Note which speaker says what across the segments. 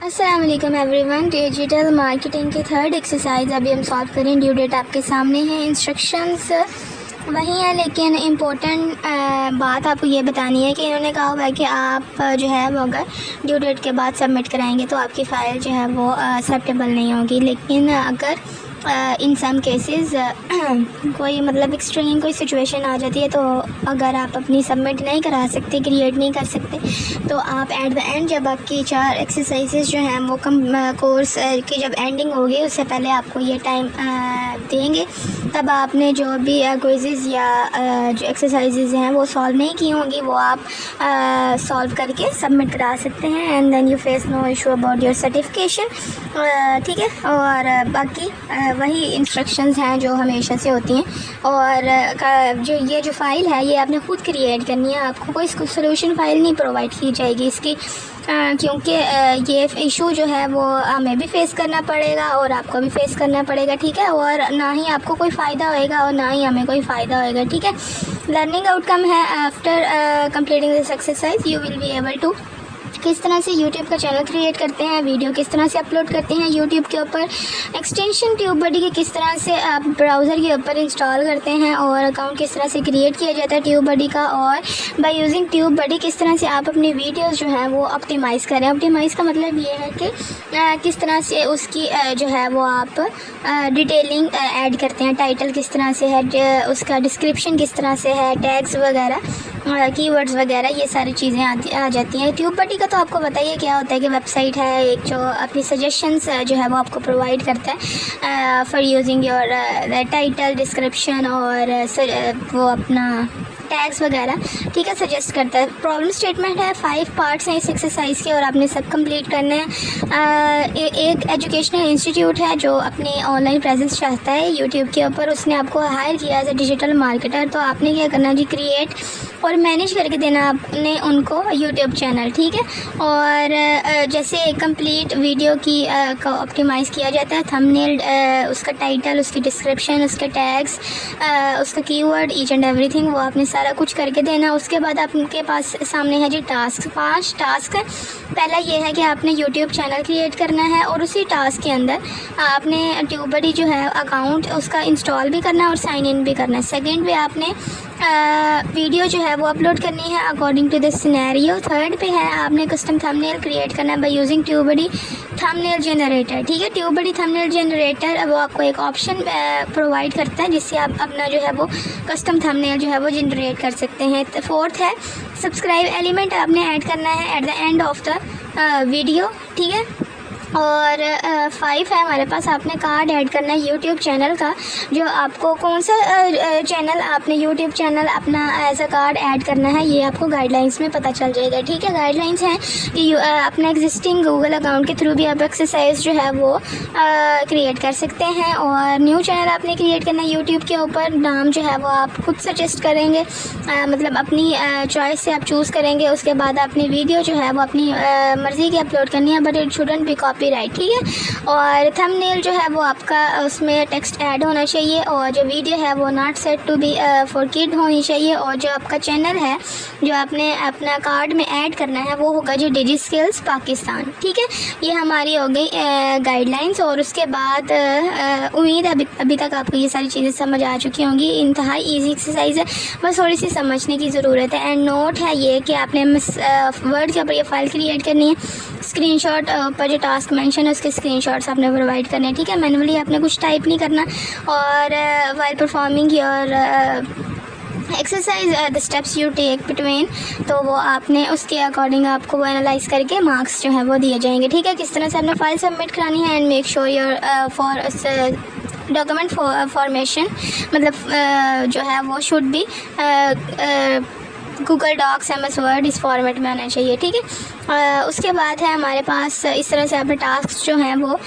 Speaker 1: अस्सलाम वालेकुम everyone. Digital marketing की थर्ड एक्सरसाइज अभी हम सॉल्व करें। ड्यू डेट आपके सामने है, इंस्ट्रक्शंस वही है, लेकिन इम्पोर्टेंट बात आपको ये बतानी है कि इन्होंने कहा हुआ है कि आप जो है वो अगर ड्यू डेट के बाद सबमिट कराएंगे तो आपकी फ़ाइल जो है वो एक्सेप्टेबल नहीं होगी। लेकिन अगर इन सम केसेस कोई मतलब एक्सट्रीम कोई सिचुएशन आ जाती है तो अगर आप अपनी सबमिट नहीं करा सकते, क्रिएट नहीं कर सकते, तो आप एट द एंड जब आपकी 4 एक्सरसाइजेस जो हैं वो कोर्स की जब एंडिंग होगी उससे पहले आपको ये टाइम देंगे, तब आपने जो भी क्विज़ेस या जो एक्सरसाइजेस हैं वो सॉल्व नहीं की होंगी वो आप सॉल्व करके सबमिट करा सकते हैं। And then you face no issue about your certification. ठीक है, और बाकी वही इंस्ट्रक्शंस हैं जो हमेशा से होती हैं। और जो ये जो फ़ाइल है ये आपने ख़ुद क्रिएट करनी है, आपको कोई सोल्यूशन फ़ाइल नहीं प्रोवाइड की जाएगी इसकी, क्योंकि ये इशू जो है वो हमें भी फेस करना पड़ेगा और आपको भी फेस करना पड़ेगा। ठीक है, और ना ही आपको कोई फ़ायदा होएगा और ना ही हमें कोई फ़ायदा होएगा। ठीक है, लर्निंग आउटकम है after completing this exercise you will be able to किस तरह से यूट्यूब का चैनल क्रिएट करते हैं, वीडियो किस तरह से अपलोड करते हैं यूट्यूब के ऊपर, एक्सटेंशन ट्यूबबडी के किस तरह से आप ब्राउज़र के ऊपर इंस्टॉल करते हैं और अकाउंट किस तरह से क्रिएट किया जाता है ट्यूबबडी का, और बाय यूजिंग ट्यूबबडी किस तरह से आप अपनी वीडियोस जो हैं वो ऑप्टिमाइज़ करें। ऑप्टिमाइज़ का मतलब ये है कि किस तरह से उसकी जो है वो आप डिटेलिंग ऐड करते हैं, टाइटल किस तरह से है, उसका डिस्क्रिप्शन किस तरह से है, टैग्स वगैरह, कीवर्ड्स वगैरह, ये सारी चीज़ें आ जाती हैं। ट्यूबबडी का तो आपको बताइए क्या होता है कि वेबसाइट है एक जो अपनी सजेशंस जो है वो आपको प्रोवाइड करता है for using your title, description और वो अपना टैग्स वगैरह। ठीक है, सजेस्ट करता है। प्रॉब्लम स्टेटमेंट है, 5 पार्ट्स हैं इस एक्सरसाइज के और आपने सब कंप्लीट करने हैं। एक एजुकेशनल इंस्टीट्यूट है जो अपनी ऑनलाइन प्रेजेंस चाहता है यूट्यूब के ऊपर, उसने आपको हायर किया एज ए डिजिटल मार्केटर, तो आपने क्या करना जी, क्रिएट और मैनेज करके देना आपने उनको यूट्यूब चैनल। ठीक है, और जैसे कंप्लीट वीडियो की को ऑप्टिमाइज़ किया जाता है, थंबनेल, उसका टाइटल, उसकी डिस्क्रिप्शन, उसके टैग्स, उसका कीवर्ड, ईच एंड एवरीथिंग, वो आपने सारा कुछ करके देना। उसके बाद आपके पास सामने है जी टास्क, 5 टास्क है। पहला ये है कि आपने यूट्यूब चैनल क्रिएट करना है और उसी टास्क के अंदर आपने ट्यूबबडी जो है अकाउंट उसका इंस्टॉल भी करना है और साइन इन भी करना है। सेकेंड पे आपने वीडियो जो है वो अपलोड करनी है according to this scenario. Third पे है आपने कस्टम थंबनेल क्रिएट करना है by using TubeBuddy thumbnail generator. ठीक है, ट्यूबबडी थंबनेल जनरेटर वो आपको एक ऑप्शन प्रोवाइड करता है जिससे आप अपना जो है वो कस्टम थंबनेल जो है वो जनरेट कर सकते हैं। फोर्थ है सब्सक्राइब एलिमेंट आपने ऐड करना है at the end of the video. ठीक है, और 5 है हमारे पास, आपने कार्ड ऐड करना है यूट्यूब चैनल का, जो आपको कौन सा चैनल आपने यूट्यूब चैनल अपना एज अ कार्ड ऐड करना है ये आपको गाइडलाइंस में पता चल जाएगा। ठीक है, गाइडलाइंस हैं कि अपने एग्जिस्टिंग गूगल अकाउंट के थ्रू भी आप एक्सरसाइज जो है वो क्रिएट कर सकते हैं, और न्यू चैनल आपने क्रिएट करना है यूट्यूब के ऊपर, नाम जो है वो आप खुद सजेस्ट करेंगे, मतलब अपनी चॉइस से आप चूज़ करेंगे। उसके बाद अपनी वीडियो जो है वो अपनी मर्ज़ी की अपलोड करनी है, but it shouldn't be copyright. ठीक है, और थंबनेल जो है वो आपका उसमें टेक्स्ट ऐड होना चाहिए, और जो वीडियो है वो not set to be for kid होनी चाहिए, और जो आपका चैनल है जो आपने अपना कार्ड में ऐड करना है वो होगा जो डिजी स्किल्स पाकिस्तान। ठीक है, ये हमारी हो गई गाइडलाइंस। और उसके बाद उम्मीद है अभी तक आपको ये सारी चीज़ें समझ आ चुकी होंगी। इंतहाई ईजी एक्सरसाइज है, बस थोड़ी सी समझने की ज़रूरत है। एंड नोट है ये कि आपने वर्ड के ऊपर ये फाइल क्रिएट करनी है, स्क्रीनशॉट पर जो टास्क मेंशन है उसके स्क्रीनशॉट्स आपने प्रोवाइड करने हैं। ठीक है, मैनुअली आपने कुछ टाइप नहीं करना, और while performing your exercise the steps you take between, तो वो आपने उसके अकॉर्डिंग आपको वो एनालाइज करके मार्क्स जो है वो दिए जाएंगे। ठीक है, किस तरह से आपने फाइल सबमिट करानी है, and make sure your for document formation मतलब जो है वो should be Google Docs, MS Word, इस फॉर्मेट में आना चाहिए। ठीक है, उसके बाद है हमारे पास इस तरह से आपने टास्क जो हैं वो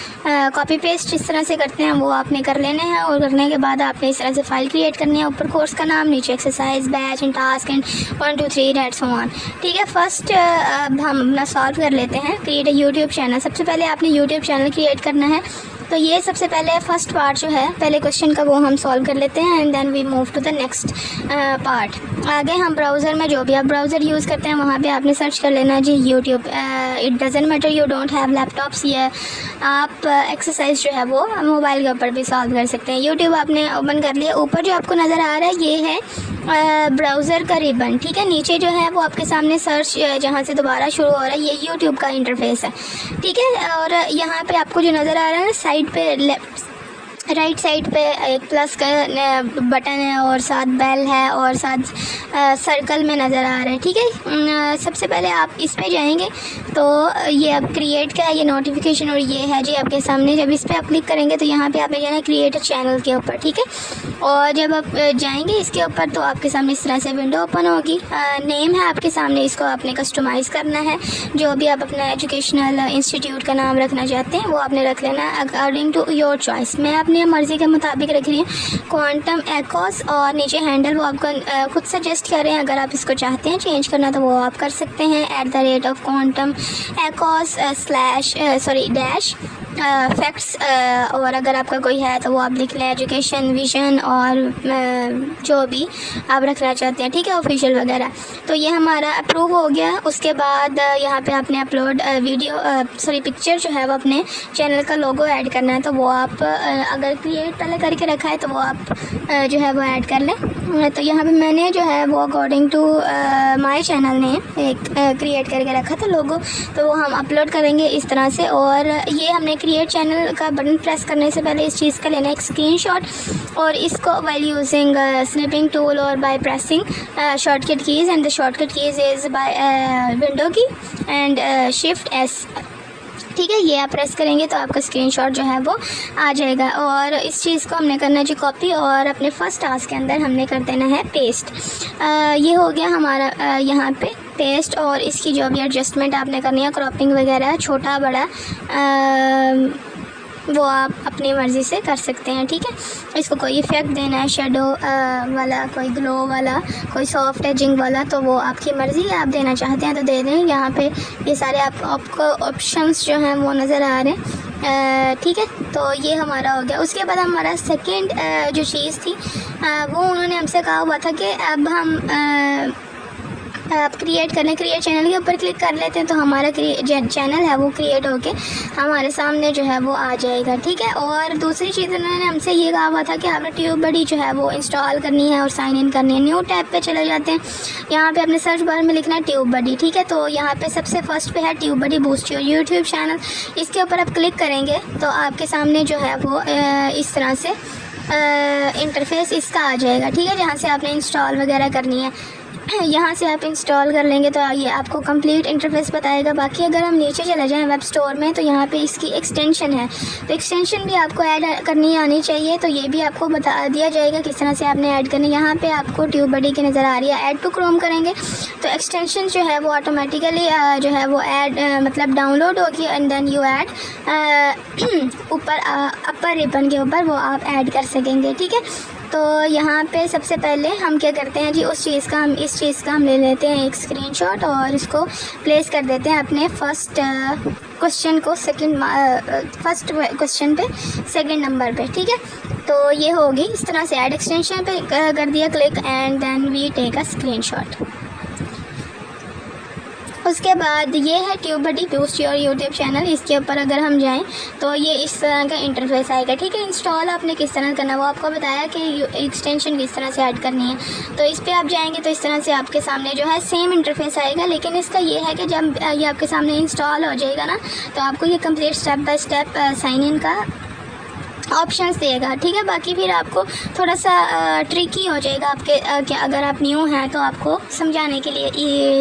Speaker 1: कॉपी पेस्ट इस तरह से करते हैं वो आपने कर लेने हैं, और करने के बाद आपने इस तरह से फाइल क्रिएट करनी है, ऊपर कोर्स का नाम, नीचे exercise, batch and task and 1 2 3 dates on. ठीक है, फर्स्ट हम अपना सॉल्व कर लेते हैं। Create a YouTube channel. सबसे पहले आपने यूट्यूब चैनल क्रिएट करना है तो ये सबसे पहले फर्स्ट पार्ट जो है पहले क्वेश्चन का वो हम सॉल्व कर लेते हैं and then we move to the next part. आगे हम ब्राउज़र में जो भी आप ब्राउज़र यूज़ करते हैं वहाँ पे आपने सर्च कर लेना जी YouTube. It doesn't matter you don't have laptops, या आप एक्सरसाइज जो है वो मोबाइल के ऊपर भी सॉल्व कर सकते हैं। यूट्यूब आपने ओपन कर लिया, ऊपर जो आपको नज़र आ रहा है ये है ब्राउज़र का रिबन, ठीक है। नीचे जो है वो आपके सामने सर्च जहाँ से दोबारा शुरू हो रहा है ये यूट्यूब का इंटरफेस है, ठीक है। और यहाँ पे आपको जो नज़र आ रहा है साइड पे राइट साइड पे एक प्लस का बटन है और साथ बेल है और साथ सर्कल में नज़र आ रहा है, ठीक है। सबसे पहले आप इस पे जाएंगे तो ये अब क्रिएट का है, ये नोटिफिकेशन और ये है जी आपके सामने। जब इस पर आप क्लिक करेंगे तो यहाँ पे आपने जाना क्रिएट चैनल के ऊपर, ठीक है। और जब आप जाएंगे इसके ऊपर तो आपके सामने इस तरह से विंडो ओपन होगी। नेम है आपके सामने, इसको आपने कस्टमाइज़ करना है, जो भी आप अपना एजुकेशनल इंस्टीट्यूट का नाम रखना चाहते हैं वो आपने रख लेना अकॉर्डिंग टू योर चॉइस। मैं अपनी मर्ज़ी के मुताबिक रख रही है क्वांटम एकोस, और नीचे हैंडल वो आपको खुद सजेस्ट कर रहे हैं। अगर आप इसको चाहते हैं चेंज करना तो वो आप कर सकते हैं @ क्वांटम एकोस डैश फैक्ट्स। और अगर आपका कोई है तो वो आप लिख लें एजुकेशन विजन और जो भी आप रखना चाहते हैं, ठीक है, ऑफिशियल वगैरह। तो ये हमारा अप्रूव हो गया। उसके बाद यहाँ पे आपने अपलोड पिक्चर जो है वो अपने चैनल का लोगो ऐड करना है, तो वो आप अगर क्रिएट पहले करके रखा है तो वो आप जो है वो ऐड कर लें। तो यहाँ पे मैंने जो है वो अकॉर्डिंग टू माय चैनल ने एक क्रिएट करके रखा था लोगो, तो वो हम अपलोड करेंगे इस तरह से। और ये हमने क्रिएट चैनल का बटन प्रेस करने से पहले इस चीज़ का लेना एक स्क्रीनशॉट, और इसको वाइल यूजिंग स्निपिंग टूल और by pressing shortcut keys, and the shortcut keys is by window की एंड शिफ्ट S, ठीक है। ये आप प्रेस करेंगे तो आपका स्क्रीनशॉट जो है वो आ जाएगा। और इस चीज़ को हमने करना है जी कॉपी, और अपने फर्स्ट टास्क के अंदर हमने कर देना है पेस्ट। ये हो गया हमारा यहाँ पे पेस्ट। और इसकी जो भी एडजस्टमेंट आपने करनी है, क्रॉपिंग वगैरह छोटा बड़ा वो आप अपनी मर्ज़ी से कर सकते हैं, ठीक है। इसको कोई इफ़ेक्ट देना है शेडो वाला, कोई ग्लो वाला, कोई सॉफ्ट एजिंग वाला, तो वो आपकी मर्ज़ी है, आप देना चाहते हैं तो दे दें। यहाँ पे ये सारे आपको ऑप्शंस जो हैं वो नज़र आ रहे हैं, ठीक है। तो ये हमारा हो गया। उसके बाद हमारा सेकंड जो चीज़ थी वो उन्होंने हमसे कहा हुआ था कि अब हम आप क्रिएट करने क्रिएट चैनल के ऊपर क्लिक कर लेते हैं तो हमारा चैनल है वो क्रिएट होके हमारे सामने जो है वो आ जाएगा, ठीक है। और दूसरी चीज़ उन्होंने हमसे ये कहा हुआ था कि आपने ट्यूबबडी जो है वो इंस्टॉल करनी है और साइन इन करनी है। न्यू टैब पे चले जाते हैं, यहाँ पे अपने सर्च बार में लिखना है ट्यूबबडी, ठीक है। तो यहाँ पे सबसे फर्स्ट पे है TubeBuddy boost your YouTube channel, इसके ऊपर आप क्लिक करेंगे तो आपके सामने जो है वो इस तरह से इंटरफेस इसका आ जाएगा, ठीक है, जहाँ से आपने इंस्टॉल वगैरह करनी है। यहाँ से आप इंस्टॉल कर लेंगे तो ये आपको कंप्लीट इंटरफेस बताएगा। बाकी अगर हम नीचे चले जाएं वेब स्टोर में तो यहाँ पे इसकी एक्सटेंशन है, तो एक्सटेंशन भी आपको ऐड करनी आनी चाहिए, तो ये भी आपको बता दिया जाएगा किस तरह से आपने ऐड करनी। यहाँ पे आपको ट्यूबबडी की नज़र आ रही है, ऐड टू क्रोम करेंगे तो एक्सटेंशन जो है वो ऑटोमेटिकली जो है वो ऐड मतलब डाउनलोड होगी, एंड देन यू ऐड ऊपर अपर रिबन के ऊपर वो आप ऐड कर सकेंगे, ठीक है। तो यहाँ पे सबसे पहले हम क्या करते हैं जी इस चीज़ का हम ले लेते हैं एक स्क्रीनशॉट और इसको प्लेस कर देते हैं अपने फर्स्ट क्वेश्चन को फर्स्ट क्वेश्चन पे सेकंड नंबर पे, ठीक है। तो ये होगी इस तरह से ऐड एक्सटेंशन पे कर दिया click, and then we take a screenshot. उसके बाद ये है TubeBuddy boost your YouTube channel, इसके ऊपर अगर हम जाएं तो ये इस तरह का इंटरफेस आएगा, ठीक है। इंस्टॉल आपने किस तरह करना वो आपको बताया कि एक्सटेंशन किस तरह से ऐड करनी है। तो इस पर आप जाएंगे तो इस तरह से आपके सामने जो है सेम इंटरफेस आएगा, लेकिन इसका ये है कि जब ये आपके सामने इंस्टॉल हो जाएगा ना तो आपको ये complete step by step sign in का ऑप्शंस देगा, ठीक है। बाकी फिर आपको थोड़ा सा ट्रिकी हो जाएगा आपके क्या अगर आप न्यू हैं तो आपको समझाने के लिए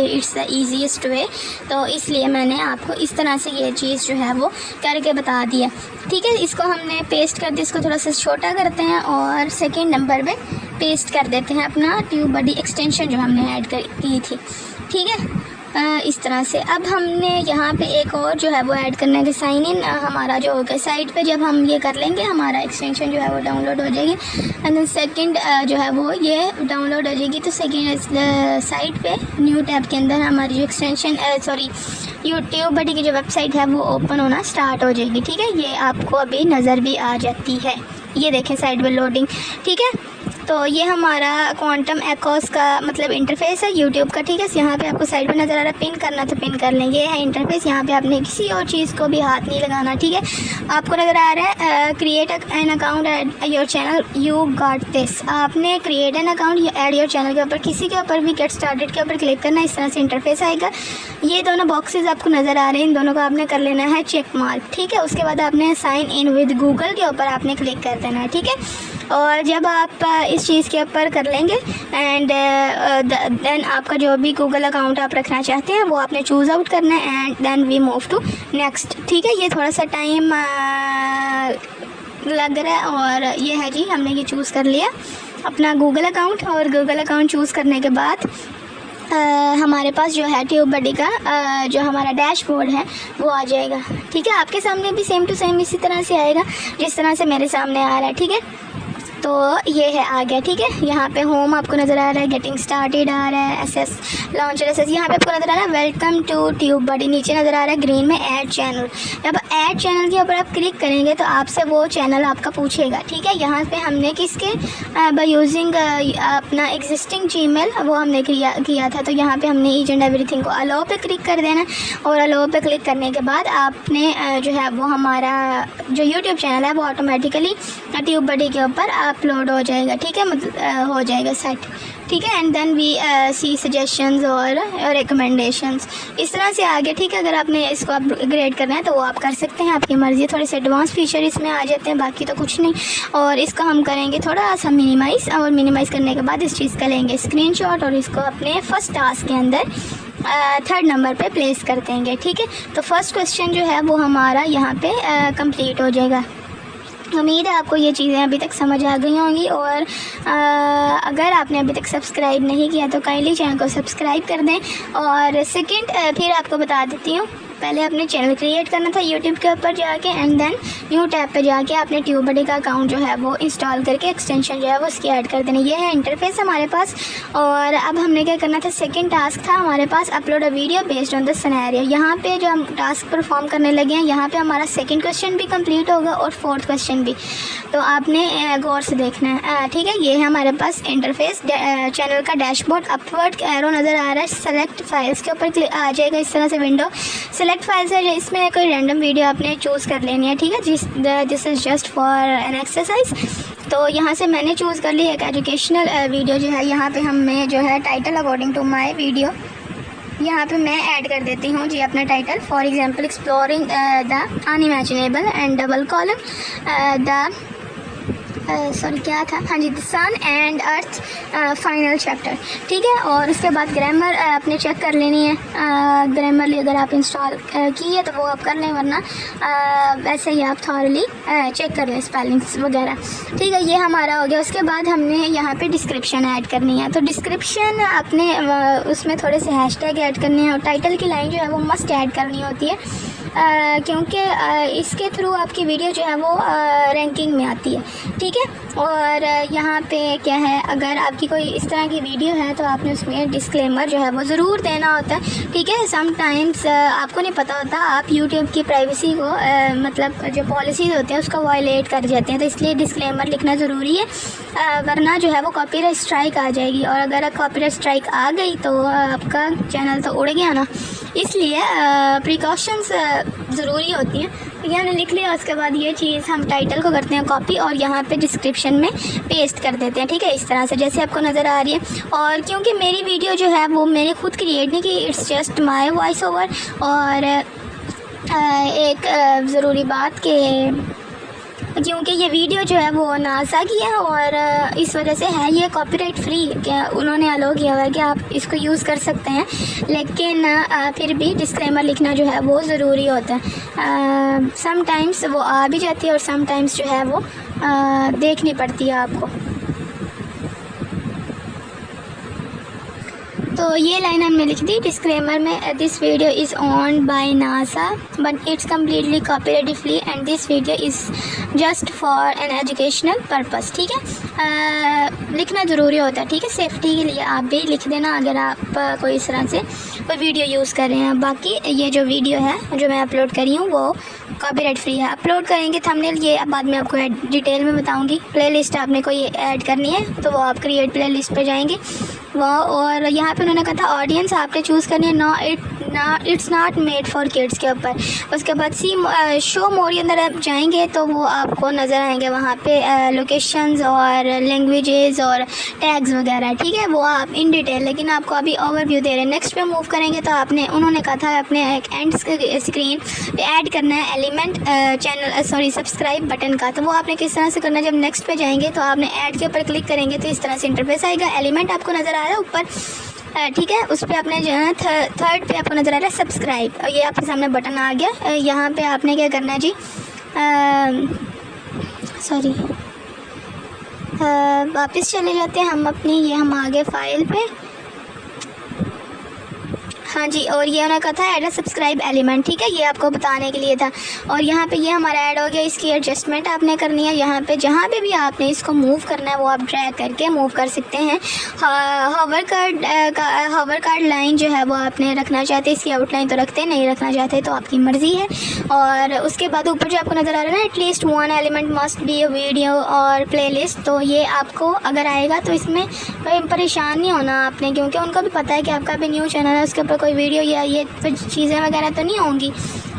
Speaker 1: इट्स द ईजीएस्ट वे, तो इसलिए मैंने आपको इस तरह से ये चीज़ जो है वो करके बता दिया, ठीक है। इसको हमने पेस्ट कर दिया, इसको थोड़ा सा छोटा करते हैं और सेकेंड नंबर पे पेस्ट कर देते हैं अपना ट्यूबबडी एक्सटेंशन जो हमने ऐड की थी, ठीक है। इस तरह से। अब हमने यहाँ पे एक और जो है वो ऐड करना है कि साइन इन हमारा जो होगा साइट पे जब हम ये कर लेंगे हमारा एक्सटेंशन जो है वो डाउनलोड हो जाएगी। एंड देन सेकंड जो है वो ये डाउनलोड हो जाएगी तो सेकंड साइट पे न्यू टैब के अंदर हमारी जो एक्सटेंशन यूट्यूब बडी की जो वेबसाइट है वो ओपन होना स्टार्ट हो जाएगी। ठीक है, ये आपको अभी नज़र भी आ जाती है, ये देखें साइड में लोडिंग। ठीक है, तो ये हमारा क्वांटम एकोस का मतलब इंटरफेस है यूट्यूब का। ठीक है, यहाँ पे आपको साइड पे नज़र आ रहा है, पिन करना तो पिन कर लेंगे, ये है इंटरफेस। यहाँ पे आपने किसी और चीज़ को भी हाथ नहीं लगाना। ठीक है, आपको नज़र आ रहा है create an account add your channel, you got this. आपने create an account add your channel के ऊपर किसी के ऊपर भी गेट स्टार्टेड के ऊपर क्लिक करना, इस तरह से इंटरफेस आएगा। ये दोनों बॉक्सेस आपको नज़र आ रहे हैं, इन दोनों को आपने कर लेना है चेक मार्क। ठीक है, उसके बाद आपने साइन इन विद गूगल के ऊपर आपने क्लिक कर देना है। ठीक है, और जब आप इस चीज़ के ऊपर कर लेंगे एंड देन आपका जो भी गूगल अकाउंट आप रखना चाहते हैं वो आपने चूज़ आउट करना है and then we move to next. ठीक है, ये थोड़ा सा टाइम लग रहा है और ये है जी, हमने ये चूज़ कर लिया अपना गूगल अकाउंट। और गूगल अकाउंट चूज़ करने के बाद हमारे पास जो है ट्यूब बडी का जो हमारा डैशबोर्ड है वो आ जाएगा। ठीक है, आपके सामने भी सेम टू सेम इसी तरह से आएगा जिस तरह से मेरे सामने आ रहा है। ठीक है, तो ये है आ गया। ठीक है, यहाँ पे होम आपको नज़र आ रहा है, गेटिंग स्टार्टेड आ रहा है, एसएस लॉन्चर एसएस यहाँ पे आपको नज़र आ रहा है वेलकम टू ट्यूब बडी, नीचे नज़र आ रहा है ग्रीन में ऐड चैनल। जब ऐड चैनल के ऊपर आप क्लिक करेंगे तो आपसे वो चैनल आपका पूछेगा। ठीक है, यहाँ पे हमने किसके बाय यूजिंग अपना एग्जिस्टिंग जीमेल वो हमने किया था, तो यहाँ पे हमने ईच एंड एवरीथिंग को अलाउ पे क्लिक कर देना और अलाउ पे क्लिक करने के बाद आपने जो है वो हमारा जो यूट्यूब चैनल है वो ऑटोमेटिकली ट्यूब बडी के ऊपर अपलोड हो जाएगा। ठीक है, मतलब हो जाएगा सेट। ठीक है, and then we see suggestions और रिकमेंडेशंस इस तरह से आगे। ठीक है, अगर आपने इसको अपग्रेड करना है तो वो आप कर सकते हैं, आपकी मर्ज़ी। थोड़े से एडवांस फीचर इसमें आ जाते हैं, बाकी तो कुछ नहीं। और इसको हम करेंगे थोड़ा सा मिनिमाइज़, और मिनिमाइज़ करने के बाद इस चीज़ का लेंगे स्क्रीनशॉट और इसको अपने फर्स्ट टास्क के अंदर थर्ड नंबर पे प्लेस कर देंगे। ठीक है, तो फर्स्ट क्वेश्चन जो है वो हमारा यहाँ पे कंप्लीट हो जाएगा। उम्मीद है आपको ये चीज़ें अभी तक समझ आ गई होंगी। और अगर आपने अभी तक सब्सक्राइब नहीं किया तो काइंडली चैनल को सब्सक्राइब कर दें। और सेकंड फिर आपको बता देती हूँ, पहले अपने चैनल क्रिएट करना था यूट्यूब के ऊपर जाके एंड देन न्यू टैब पे जाके आपने ट्यूब बडी का अकाउंट जो है वो इंस्टॉल करके एक्सटेंशन जो है वो उसकी ऐड कर देनी। ये है इंटरफेस हमारे पास। और अब हमने क्या करना था, सेकंड टास्क था हमारे पास upload a video based on the scenario. यहाँ पे जो हम टास्क परफॉर्म करने लगे हैं यहाँ पे हमारा सेकंड क्वेश्चन भी कंप्लीट होगा और फोर्थ क्वेश्चन भी, तो आपने गौर से देखना है। ठीक है, ये है हमारे पास इंटरफेस, चैनल का डैशबोर्ड, अपवर्ड एरो नज़र आ रहा है, सेलेक्ट फाइल्स के ऊपर आ जाएगा इस तरह से विंडो। सेलेक्ट फाइल्स है, इसमें कोई रैंडम वीडियो आपने चूज़ कर लेनी है। ठीक है, this is just for an exercise. तो यहाँ से मैंने चूज़ कर ली एक एजुकेशनल वीडियो जो है, यहाँ पे हमें जो है title according to my video यहाँ पे मैं ऐड कर देती हूँ जी अपना title. For example exploring the unimaginable and double column the sorry क्या था, हाँ जी, the sun and earth final chapter. ठीक है, और उसके बाद ग्रामर आपने चेक कर लेनी है। ग्रामरली अगर आप इंस्टॉल की है तो वो आप कर लें, वरना वैसे ही आप थॉरली चेक कर लें स्पेलिंग्स वगैरह। ठीक है, ये हमारा हो गया। उसके बाद हमने यहाँ पे डिस्क्रिप्शन ऐड करनी है, तो डिस्क्रिप्शन आपने उसमें थोड़े से हैशटैग ऐड करने हैं और टाइटल की लाइन जो है वो मस्ट ऐड करनी होती है, क्योंकि इसके थ्रू आपकी वीडियो जो है वो रैंकिंग में आती है। ठीक है, और यहाँ पे क्या है, अगर आपकी कोई इस तरह की वीडियो है तो आपने उसमें डिस्क्लेमर जो है वो ज़रूर देना होता है। ठीक है, समटाइम्स आपको नहीं पता होता, आप यूट्यूब की प्राइवेसी को मतलब जो पॉलिसीज़ होते हैं उसको वायलेट कर जाते हैं, तो इसलिए डिस्क्लेमर लिखना ज़रूरी है, वरना जो है वो कॉपीराइट स्ट्राइक आ जाएगी। और अगर कॉपीराइट स्ट्राइक आ गई तो आपका चैनल तो उड़ गया ना, इसलिए प्रिकॉशंस ज़रूरी होती हैं। यहाँ लिख लिया, उसके बाद ये चीज़ हम टाइटल को करते हैं कॉपी और यहाँ पे डिस्क्रिप्शन में पेस्ट कर देते हैं। ठीक है, इस तरह से जैसे आपको नज़र आ रही है। और क्योंकि मेरी वीडियो जो है वो मैंने खुद क्रिएट नहीं की, it's just my voice over. और एक ज़रूरी बात कि क्योंकि ये वीडियो जो है वो नासा की है और इस वजह से है ये कॉपीराइट फ्री, क्या उन्होंने अलाउ किया हुआ है कि आप इसको यूज़ कर सकते हैं, लेकिन फिर भी डिस्क्लेमर लिखना जो है वो ज़रूरी होता है। समटाइम्स वो आ भी जाती है और समटाइम्स जो है वो देखनी पड़ती है आपको। तो ये लाइन हमने लिख दी डिस्क्लेमर में, this video is on by NASA but it's completely copyright free and this video is just for an educational purpose. ठीक है, लिखना ज़रूरी होता है। ठीक है, सेफ्टी के लिए आप भी लिख देना अगर आप कोई इस तरह से कोई वीडियो यूज़ कर रहे हैं। बाकी ये जो वीडियो है जो मैं अपलोड करी हूँ वो कॉपीराइट फ्री है। अपलोड करेंगे थंबनेल, ये बाद में आपको डिटेल में बताऊँगी। प्लेलिस्ट आपने कोई ऐड करनी है तो वो आप क्रिएट प्लेलिस्ट पे जाएंगे वो, और यहाँ पे उन्होंने कहा था ऑडियंस आपने चूज़ करनी है it's not made for kids के ऊपर। उसके बाद शो मोर के अंदर आप जाएंगे तो वो आपको नज़र आएंगे वहाँ पे लोकेशंस और लैंग्वेजेस और टैग्स वगैरह। ठीक है, वो आप इन डिटेल, लेकिन आपको अभी ओवरव्यू दे रहे हैं। नेक्स्ट पे मूव करेंगे तो उन्होंने कहा था अपने एक एंड स्क्रीन पे ऐड करना है एलिमेंट चैनल सब्सक्राइब बटन का। तो वो आपने किस तरह से करना है, जब नेक्स्ट पे जाएंगे तो आपने ऐड के ऊपर क्लिक करेंगे तो इस तरह से इंटरफेस आएगा। एलिमेंट आपको नज़र आ रहा है ऊपर, ठीक है, उस पर आपने जो है थर्ड पे आपको नज़र आ रहा है सब्सक्राइब, और ये आपके सामने बटन आ गया। यहाँ पे आपने क्या करना है जी, वापस चले जाते हैं हम अपनी, ये हम आ गए फाइल पे। हाँ जी, और ये उन्होंने कहा था ऐड सब्सक्राइब एलिमेंट। ठीक है, ये आपको बताने के लिए था। और यहाँ पे ये हमारा ऐड हो गया, इसकी एडजस्टमेंट आपने करनी है। यहाँ पे जहाँ पे भी आपने इसको मूव करना है वो आप ड्रैग करके मूव कर सकते हैं। हॉवर कार्ड लाइन जो है वो आपने रखना चाहते हैं, इसकी आउटलाइन तो रखते हैं, नहीं रखना चाहते तो आपकी मर्ज़ी है। और उसके बाद ऊपर जो आपको नज़र आ रहा है ना, at least one element must be a video और प्ले लिस्ट, तो ये आपको अगर आएगा तो इसमें कोई परेशान नहीं होना आपने, क्योंकि उनको भी पता है कि आपका भी न्यू चैनल है, उसके ऊपर कोई वीडियो या ये चीज़ें वगैरह तो नहीं होंगी।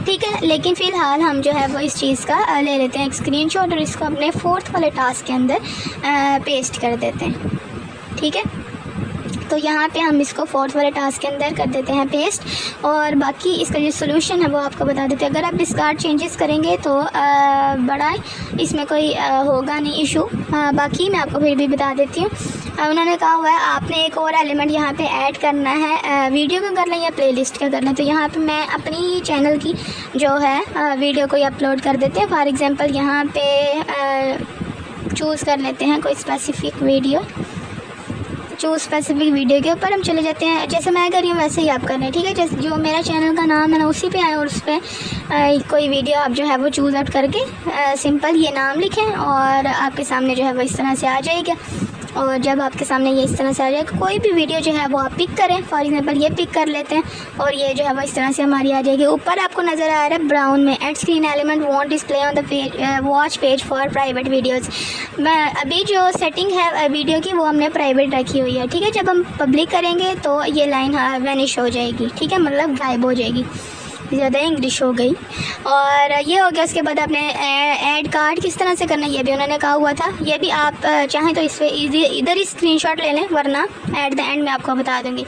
Speaker 1: ठीक है, लेकिन फ़िलहाल हम जो है वो इस चीज़ का ले लेते हैं एक स्क्रीनशॉट और इसको अपने फोर्थ वाले टास्क के अंदर पेस्ट कर देते हैं। ठीक है, तो यहाँ पे हम इसको फोर्थ वाले टास्क के अंदर कर देते हैं पेस्ट, और बाकी इसका जो सोल्यूशन है वो आपको बता देते हैं। अगर आप डिस्कार्ड चेंजेस करेंगे तो बड़ा इसमें कोई होगा नहीं इशू, बाकी मैं आपको फिर भी बता देती हूँ। उन्होंने कहा हुआ है आपने एक और एलिमेंट यहाँ पे ऐड करना है, वीडियो का कर लें या प्लेलिस्ट का कर लें। तो यहाँ पे मैं अपनी चैनल की जो है वीडियो को अपलोड कर देते हैं। फॉर एग्ज़ाम्पल यहाँ पे चूज़ कर लेते हैं कोई स्पेसिफिक वीडियो, स्पेसिफिक वीडियो के ऊपर हम चले जाते हैं। जैसे मैं कर रही हूँ वैसे ही आप करना है। ठीक है, जैसे जो मेरा चैनल का नाम है ना उसी पे आए और उस पर कोई वीडियो आप जो है वो चूज़ आउट करके सिंपल ये नाम लिखें और आपके सामने जो है वो इस तरह से आ जाएगा। और जब आपके सामने ये इस तरह से आ जाएगा, कोई भी वीडियो जो है वो आप पिक करें। फॉर एग्जांपल ये पिक कर लेते हैं और ये जो है वो इस तरह से हमारी आ जाएगी। ऊपर आपको नज़र आ रहा है ब्राउन में, end screen element won't display on the page watch page for private videos. मैं अभी जो सेटिंग है वीडियो की वो हमने प्राइवेट रखी हुई है। ठीक है, जब हम पब्लिक करेंगे तो ये लाइन वैनिश हो जाएगी। ठीक है, मतलब गायब हो जाएगी, ज़्यादा इंग्लिश हो गई। और ये हो गया। उसके बाद आपने ऐड कार्ड किस तरह से करना है ये भी उन्होंने कहा हुआ था। ये भी आप चाहें तो इस पर इधर ही स्क्रीनशॉट ले लें, वरना एट द एंड में आपको बता दूँगी।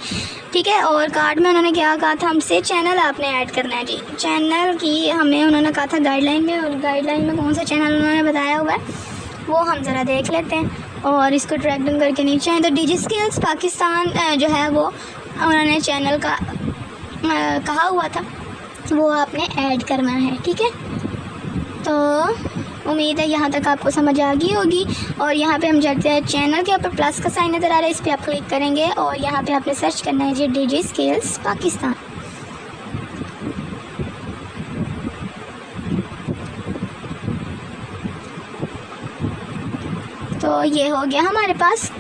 Speaker 1: ठीक है, और कार्ड में उन्होंने क्या कहा था हमसे, चैनल आपने ऐड करना है जी। चैनल की हमें उन्होंने कहा था गाइडलाइन में, और गाइडलाइन में कौन सा चैनल उन्होंने बताया हुआ है वो हम ज़रा देख लेते हैं। और इसको ट्रैक डाउन करके नीचे आए तो डिजिस्किल्स पाकिस्तान जो है वो उन्होंने चैनल का कहा हुआ था, वो आपने ऐड करना है। ठीक है, तो उम्मीद है यहाँ तक आपको समझ आ गई होगी। और यहाँ पे हम जाते हैं चैनल के ऊपर प्लस का साइन नज़र आ रहा है, इस पर आप क्लिक करेंगे और यहाँ पे आपने सर्च करना है जी डिजिस्किल्स पाकिस्तान। तो ये हो गया हमारे पास।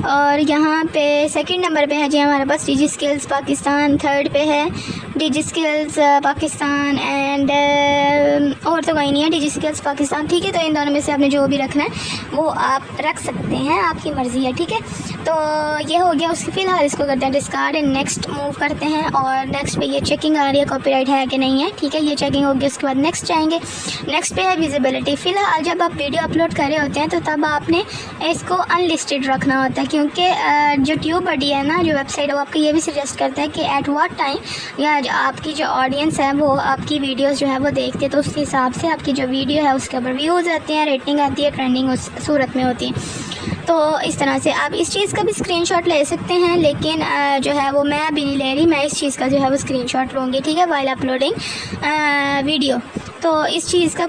Speaker 1: और यहाँ पे सेकंड नंबर पे है जी हमारे पास डिजिस्किल्स पाकिस्तान, थर्ड पे है डिजिस्किल्स पाकिस्तान एंड और तो कोई नहीं है डिजिस्किल्स पाकिस्तान। ठीक है, तो इन दोनों में से आपने जो भी रखना है वो आप रख सकते हैं, आपकी मर्ज़ी है। ठीक है, तो ये हो गया। उसके फ़िलहाल इसको करते हैं डिस्कार्ड एंड नेक्स्ट मूव करते हैं। और नेक्स्ट पे ये चेकिंग आ रही है कॉपीराइट है कि नहीं है। ठीक है, ये चेकिंग होगी। उसके बाद नेक्स्ट जाएंगे। नेक्स्ट पे है विजिबिलिटी। फ़िलहाल जब आप वीडियो अपलोड कर रहे होते हैं तो तब आपने इसको अनलिस्टेड रखना होता है, क्योंकि जो ट्यूब बडी है ना, जो वेबसाइट है वो आपको ये भी सजेस्ट करता है कि एट व्हाट टाइम या आपकी जो ऑडियंस है वो आपकी वीडियोस जो है वो देखते हैं, तो उसके हिसाब से आपकी जो वीडियो है उसके ऊपर व्यूज़ आते हैं, रेटिंग आती है, ट्रेंडिंग उस सूरत में होती है। तो इस तरह से आप इस चीज़ का भी स्क्रीनशॉट ले सकते हैं, लेकिन जो है वो मैं अभी नहीं ले रही, मैं इस चीज़ का जो है वो स्क्रीनशॉट लूँगी। ठीक है, वाइल अपलोडिंग वीडियो। तो इस चीज़ का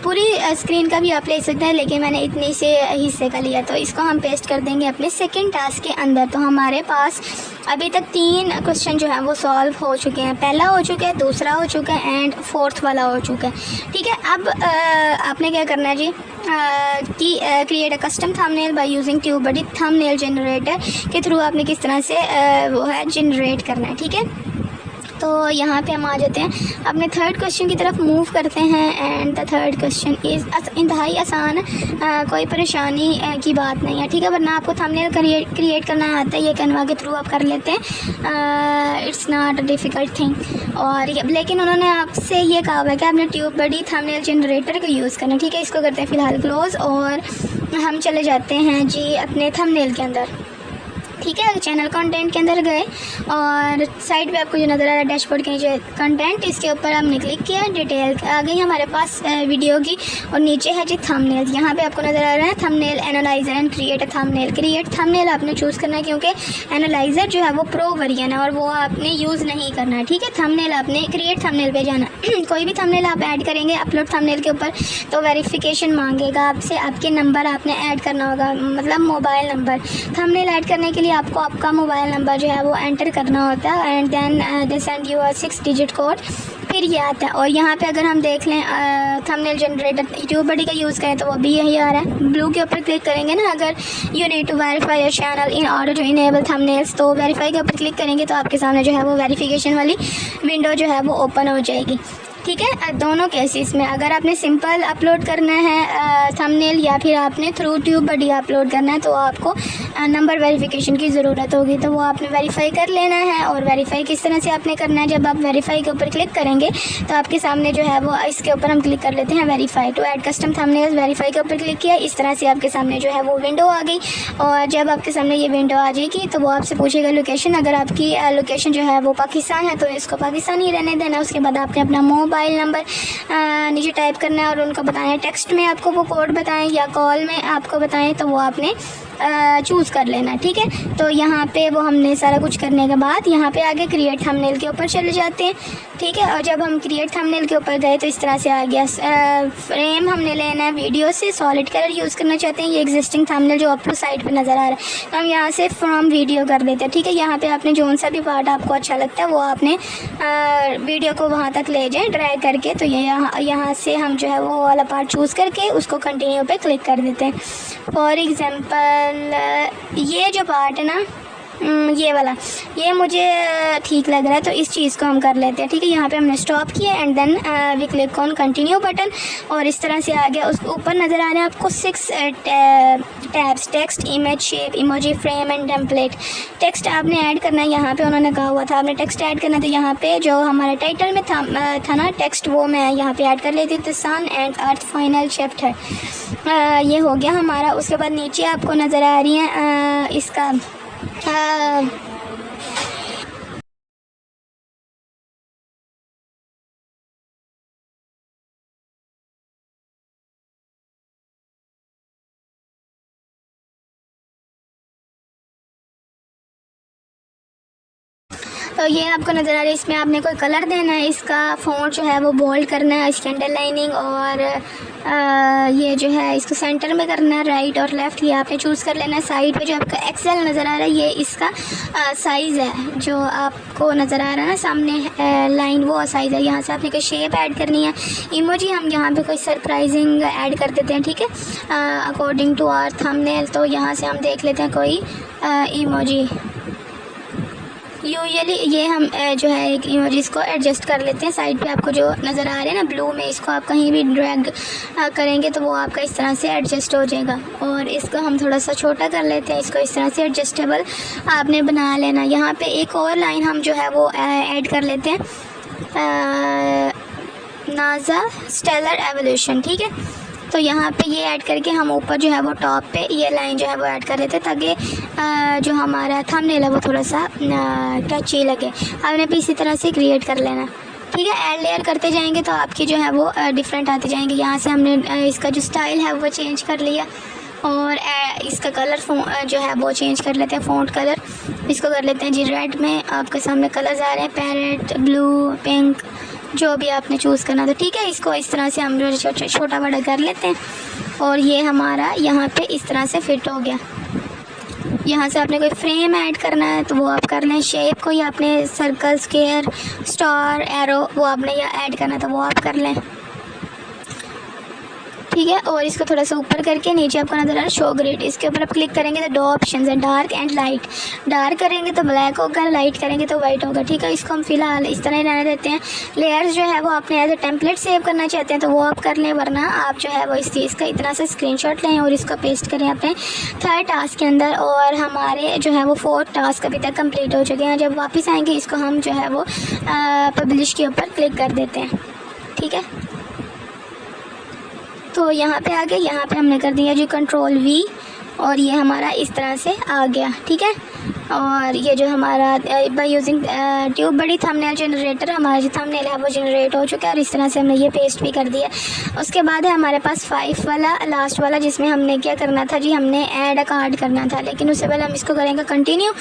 Speaker 1: पूरी स्क्रीन का भी आप ले सकते हैं, लेकिन मैंने इतने से हिस्से का लिया, तो इसको हम पेस्ट कर देंगे अपने सेकंड टास्क के अंदर। तो हमारे पास अभी तक 3 क्वेश्चन जो है वो सॉल्व हो चुके हैं। पहला हो चुका है, दूसरा हो चुका है एंड फोर्थ वाला हो चुका है। ठीक है, अब आपने क्या करना है जी कि create a custom thumbnail bye using TubeBuddy thumbnail generator के थ्रू आपने किस तरह से वो है जनरेट करना है। ठीक है, तो यहाँ पे हम आ जाते हैं अपने थर्ड क्वेश्चन की तरफ मूव करते हैं। And the third question is इंतहाई आसान, कोई परेशानी की बात नहीं है। ठीक है, वरना आपको थंबनेल क्रिएट करना आता है, ये कैनवा के थ्रू आप कर लेते हैं, it's not a difficult thing. और लेकिन उन्होंने आपसे ये कहा हुआ है कि आपने ट्यूबबडी थंबनेल जनरेटर का यूज़ करना। ठीक है, इसको करते हैं फ़िलहाल क्लोज़ और हम चले जाते हैं जी अपने थंबनेल के अंदर। ठीक है, चैनल कंटेंट के अंदर गए और साइड पे आपको जो नज़र आ रहा है डैशबोर्ड के नीचे कंटेंट, इसके ऊपर हमने क्लिक किया, डिटेल आ गई हमारे पास वीडियो की, और नीचे है जी थंबनेल। यहाँ पे आपको नज़र आ रहा है thumbnail analyser and create a thumbnail. Create thumbnail आपने चूज़ करना है क्योंकि एनालाइजर जो है वो प्रो वर्जन है और वो आपने यूज़ नहीं करना है। ठीक है, थंबनेल आपने क्रिएट थंबनेल पे जाना कोई भी थंबनेल आप ऐड करेंगे अपलोड थंबनेल के ऊपर तो वेरिफिकेशन मांगेगा आपसे, आपके नंबर आपने ऐड करना होगा, मतलब मोबाइल नंबर। थंबनेल ऐड करने के लिए आपको आपका मोबाइल नंबर जो है वो एंटर करना होता है and then they send you 6 digit code, फिर ये आता है। और यहाँ पे अगर हम देख लें थंबनेल जनरेटर ट्यूबबडी का यूज़ करें तो वो भी यही आ रहा है। ब्लू के ऊपर क्लिक करेंगे ना, अगर you need to verify your channel in order to enable thumbnails, तो वेरीफाई के ऊपर क्लिक करेंगे तो आपके सामने जो है वो वेरिफिकेशन वाली विंडो जो है वो ओपन हो जाएगी। ठीक है, दोनों केसेस में अगर आपने सिंपल अपलोड करना है थंबनेल या फिर आपने थ्रू ट्यूबबडी अपलोड करना है तो आपको नंबर वेरिफिकेशन की ज़रूरत होगी, तो वो आपने वेरीफाई कर लेना है। और वेरीफाई किस तरह से आपने करना है, जब आप वेरीफाई के ऊपर क्लिक करेंगे तो आपके सामने जो है वो इसके ऊपर हम क्लिक कर लेते हैं verify to add custom thumbnails. Verify के ऊपर क्लिक किया, इस तरह से आपके सामने जो है वो विंडो आ गई। और जब आपके सामने ये विंडो आ जाएगी तो वो आपसे पूछेगा लोकेशन। अगर आपकी लोकेशन जो है वो पाकिस्तान है तो इसको पाकिस्तान ही रहने देना। उसके बाद आपने अपना मोबाइल नंबर नीचे टाइप करना है और उनको बताना है, टेक्स्ट में आपको वो कोड बताएं या कॉल में आपको बताएं, तो वो आपने चूज़ कर लेना। ठीक है, तो यहाँ पे वो हमने सारा कुछ करने के बाद यहाँ पे आगे क्रिएट थंबनेल के ऊपर चले जाते हैं। ठीक है, और जब हम क्रिएट थंबनेल के ऊपर गए तो इस तरह से आ गया। फ्रेम हमने लेना है वीडियो से, सॉलिड कलर यूज़ करना चाहते हैं। ये एग्जिस्टिंग थंबनेल जो आपको साइड पे नज़र आ रहा है तो हम यहाँ से फ्रॉम वीडियो कर देते हैं। ठीक है, यहाँ पे आपने जो सा भी पार्ट आपको अच्छा लगता है वो आपने वीडियो को वहाँ तक ले जाएँ ड्रैग करके। तो ये यहाँ से हम जो है वो वाला पार्ट चूज़ करके उसको कंटिन्यू पे क्लिक कर देते हैं। फॉर एग्ज़ाम्पल ये जो पार्ट है ना, ये वाला, ये मुझे ठीक लग रहा है तो इस चीज़ को हम कर लेते हैं। ठीक है, यहाँ पे हमने स्टॉप किया and then we click on continue button और इस तरह से आ गया। उसके ऊपर नज़र आ रहे हैं आपको 6 tabs, text, image, shape, emoji, frame and template. Text आपने ऐड करना है, यहाँ पे उन्होंने कहा हुआ था आपने टेक्स्ट ऐड करना, तो यहाँ पे जो हमारे टाइटल में था ना टेक्स्ट, वो मैं यहाँ पे ऐड कर लेती हूँ, the sun and earth final chapter. ये हो गया हमारा। उसके बाद नीचे आपको नज़र आ रही है इसका तो ये आपको नज़र आ रही है, इसमें आपने कोई कलर देना है, इसका फ़ॉन्ट जो है वो बोल्ड करना है, इसकी अंडरलाइनिंग और ये जो है इसको सेंटर में करना है, राइट और लेफ़्ट ये आपने चूज़ कर लेना है। साइड पे जो आपका एक्सेल नज़र आ रहा है ये इसका साइज़ है, जो आपको नज़र आ रहा है ना सामने लाइन, वो साइज़ है। यहाँ से आपने कोई शेप ऐड करनी है। इमोजी हम यहाँ पे कोई सरप्राइजिंग ऐड कर देते हैं। ठीक है, अकॉर्डिंग टू आवर थंबनेल, तो यहाँ से हम देख लेते हैं कोई इमोजी। यूजुअली ये हम जो है एक इमोजीज़ को एडजस्ट कर लेते हैं। साइड पे आपको जो नज़र आ रहे हैं ना ब्लू में, इसको आप कहीं भी ड्रैग करेंगे तो वो आपका इस तरह से एडजस्ट हो जाएगा। और इसको हम थोड़ा सा छोटा कर लेते हैं, इसको इस तरह से एडजस्टेबल आपने बना लेना। यहाँ पे एक और लाइन हम जो है वो ऐड कर लेते हैं, नासा स्टेलर एवोल्यूशन। ठीक है, तो यहाँ पे ये ऐड करके हम ऊपर जो है वो टॉप पे ये लाइन जो है वो ऐड कर देते हैं ताकि जो हमारा थंबनेल है वो थोड़ा सा कैची लगे। आपने भी इसी तरह से क्रिएट कर लेना। ठीक है, ऐड लेयर करते जाएंगे तो आपकी जो है वो डिफरेंट आते जाएंगे। यहाँ से हमने इसका जो स्टाइल है वो चेंज कर लिया और इसका कलर जो है वो चेंज कर लेते हैं, फ़ॉन्ट कलर इसको कर लेते हैं जी रेड में। आपके सामने कलर्स आ रहे हैं, पैरेट, ब्लू, पिंक, जो भी आपने चूज़ करना था। ठीक है, इसको इस तरह से हम जो छोटा बड़ा कर लेते हैं और ये हमारा यहाँ पे इस तरह से फिट हो गया। यहाँ से आपने कोई फ्रेम ऐड करना है तो वो आप कर लें। शेप कोई आपने सर्कल, स्क्वायर, स्टार, एरो वो आपने यहाँ ऐड करना है तो वो आप कर लें। ठीक है, और इसको थोड़ा सा ऊपर करके नीचे आपको नजर आ रहा है शो ग्रिड, इसके ऊपर आप क्लिक करेंगे तो 2 ऑप्शन है, डार्क एंड लाइट। डार्क करेंगे तो ब्लैक होगा, लाइट करेंगे तो वाइट होगा। ठीक है, इसको हम फिलहाल इस तरह ही रहने देते हैं। लेयर्स जो है वो आपने एज ए टेम्पलेट सेव करना चाहते हैं तो वो आप कर लें, वरना आप जो है वो इस चीज़ का इतना सा स्क्रीनशॉट लें और इसको पेस्ट करें अपने 3rd टास्क के अंदर। और हमारे जो है वो 4th टास्क अभी तक कंप्लीट हो चुके हैं। जब वापस आएंगे इसको हम जो है वो पब्लिश के ऊपर क्लिक कर देते हैं। ठीक है, तो यहाँ पे आ गए, यहाँ पे हमने कर दिया जी कंट्रोल V और ये हमारा इस तरह से आ गया। ठीक है, और ये जो हमारा बाय यूजिंग ट्यूब बड़ी थंबनेल जनरेटर हमारा जो थंबनेल है वो जनरेट हो चुका है और इस तरह से हमने ये पेस्ट भी कर दिया। उसके बाद है हमारे पास 5 वाला लास्ट वाला, जिसमें हमने क्या करना था जी, हमने ऐड अ कार्ड करना था। लेकिन उससे पहले हम इसको करेंगे कंटिन्यू,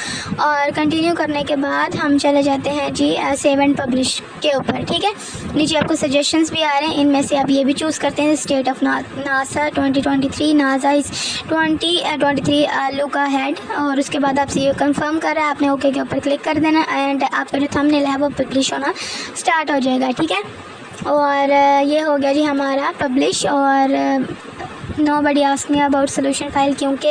Speaker 1: और कंटिन्यू करने के बाद हम चले जाते हैं जी सेव एंड पब्लिश के ऊपर। ठीक है, नीचे आपको सजेशंस भी आ रहे हैं, इनमें से आप ये भी चूज़ करते हैं state of NASA 2023, NASA is 2023 look ahead, और उसके बाद आपसे ये कंफर्म कर रहा है, आपने ओके के ऊपर क्लिक कर देना एंड आपका जो थंबनेल है वो पब्लिश होना स्टार्ट हो जाएगा। ठीक है, और ये हो गया जी हमारा पब्लिश। और nobody ask me about solution file, क्योंकि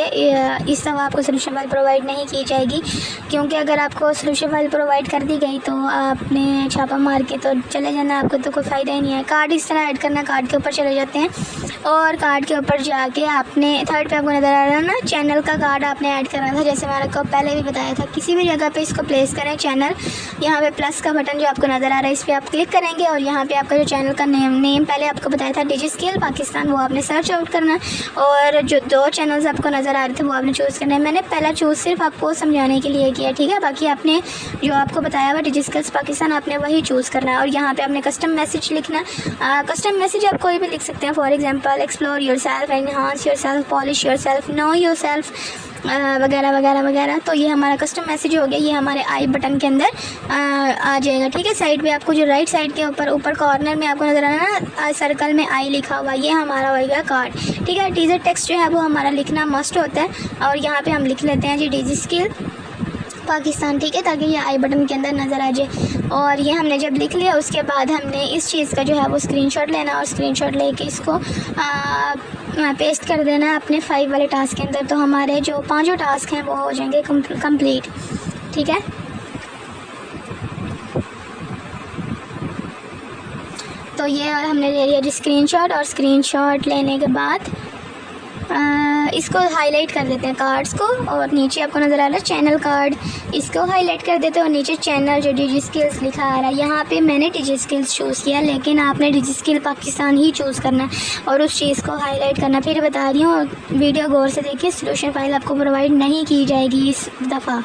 Speaker 1: इस दफ़ा आपको सोल्यूशन फाइल प्रोवाइड नहीं की जाएगी, क्योंकि अगर आपको सोल्यूशन फाइल प्रोवाइड कर दी गई तो आपने छापा मार के तो चले जाना, आपको तो कोई फ़ायदा ही नहीं है। कार्ड इस तरह ऐड करना, कार्ड के ऊपर चले जाते हैं और कार्ड के ऊपर जाके आपने 3rd पे आपको नज़र आ रहा है ना चैनल का कार्ड आपने ऐड करना था, जैसे मैंने आपको पहले भी बताया था। किसी भी जगह पे इसको प्लेस करें चैनल, यहाँ पे प्लस का बटन जो आपको नज़र आ रहा है इस पर आप क्लिक करेंगे और यहाँ पे आपका जो चैनल का नेम पहले आपको बताया था डिजिस्किल पाकिस्तान, वो आपने सर्च आउट करना और जो 2 चैनल्स आपको नज़र आ रहे थे वो आपने चूज़ करना है। मैंने पहला चूज़ सिर्फ आपको समझाने के लिए किया। ठीक है, बाकी आपने जो आपको बताया हुआ डिजिस्किल्स पाकिस्तान आपने वही चूज़ करना है। और यहाँ पे आपने कस्टम मैसेज लिखना। कस्टम मैसेज आप कोई भी लिख सकते हैं, for example explore yourself, enhance yourself, polish yourself, no yourself वगैरह वगैरह वगैरह। तो ये हमारा कस्टम मैसेज हो गया, ये हमारे आई बटन के अंदर आ जाएगा। ठीक है, साइड पे आपको जो राइट साइड के ऊपर कॉर्नर में आपको नज़र आ रहा है ना सर्कल में आई लिखा हुआ, ये हमारा होगा कार्ड। ठीक है, टीजर टेक्स्ट जो है वो हमारा लिखना मस्ट होता है और यहाँ पे हम लिख लेते हैं जी डिजिस्किल पाकिस्तान। ठीक है, ताकि ये आई बटन के अंदर नज़र आ जाए। और ये हमने जब लिख लिया उसके बाद हमने इस चीज़ का जो है वो स्क्रीनशॉट लेना और स्क्रीनशॉट लेके इसको पेस्ट कर देना है अपने 5 वाले टास्क के अंदर। तो हमारे जो 5 टास्क हैं वो हो जाएंगे कंप्लीट। ठीक है, तो ये हमने ले लिया जी स्क्रीनशॉट, और स्क्रीनशॉट लेने के बाद इसको हाईलाइट कर देते हैं कार्ड्स को, और नीचे आपको नज़र आ रहा है चैनल कार्ड, इसको हाईलाइट कर देते हैं और नीचे चैनल जो डिजिस्किल्स लिखा आ रहा है यहाँ पे मैंने डिजिस्किल्स चूज़ किया, लेकिन आपने डिजिस्किल पाकिस्तान ही चूज़ करना है और उस चीज़ को हाईलाइट करना। फिर बता रही हूँ, वीडियो गौर से देखिए, सोल्यूशन फाइल आपको प्रोवाइड नहीं की जाएगी इस दफ़ा,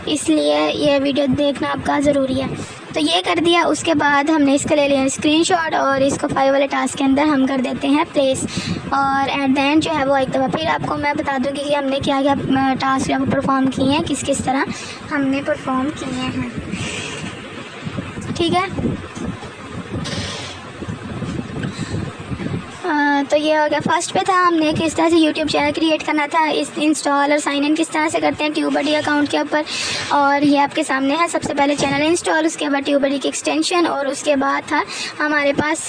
Speaker 1: इसलिए ये वीडियो देखना आपका ज़रूरी है। तो ये कर दिया, उसके बाद हमने इसका ले लिया स्क्रीनशॉट और इसको 5 वाले टास्क के अंदर हम कर देते हैं प्लेस। और एट द एंड जो है वो एक दफ़ा फिर आपको मैं बता दूँगी कि हमने क्या क्या टास्क जो परफॉर्म किए हैं, किस किस तरह हमने परफॉर्म किए हैं। ठीक है, तो ये हो गया। फर्स्ट पे था हमने किस तरह से यूट्यूब चैनल क्रिएट करना था, इस इंस्टॉल और साइन इन किस तरह से करते हैं ट्यूबडी अकाउंट के ऊपर, और ये आपके सामने है। सबसे पहले चैनल इंस्टॉल, उसके बाद ट्यूबडी की एक्सटेंशन, और उसके बाद था हमारे पास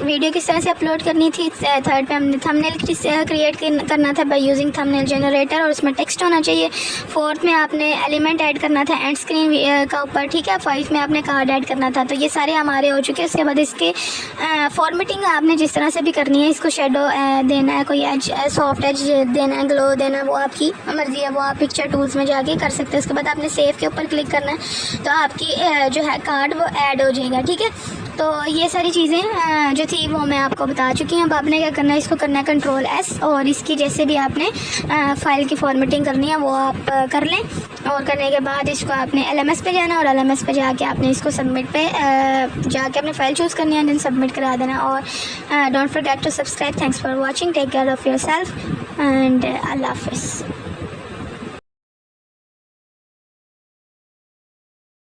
Speaker 1: वीडियो किस तरह से अपलोड करनी थी। 3rd पे हमने थंबनेल क्रिएट करना था बाय यूजिंग थंबनेल जनरेटर और उसमें टेक्स्ट होना चाहिए। 4th में आपने एलिमेंट ऐड करना था एंड स्क्रीन का ऊपर। ठीक है, 5 में आपने कार्ड ऐड करना था। तो ये सारे हमारे हो चुके हैं। उसके बाद इसके फॉर्मेटिंग आपने जिस तरह से भी करनी है, इसको शेडो देना है, कोई एज सॉफ्ट एज देना है, ग्लो देना है, वो आपकी मर्जी है, वो आप पिक्चर टूल्स में जाके कर सकते हैं। उसके बाद आपने सेव के ऊपर क्लिक करना है तो आपकी जो है कार्ड वो ऐड हो जाएगा। ठीक है, तो ये सारी चीज़ें जो थी वो मैं आपको बता चुकी हूँ। अब आपने क्या करना है, इसको करना है कंट्रोल S और इसकी जैसे भी आपने फ़ाइल की फॉर्मेटिंग करनी है वो आप कर लें। और करने के बाद इसको आपने LMS पे जाना और LMS पे जाके आपने इसको सबमिट पे जाके अपनी फ़ाइल चूज़ करनी है, देन सबमिट करा देना। और don't forget to subscribe. Thanks for watching, take care of yourself and Allah हाफ़िज़।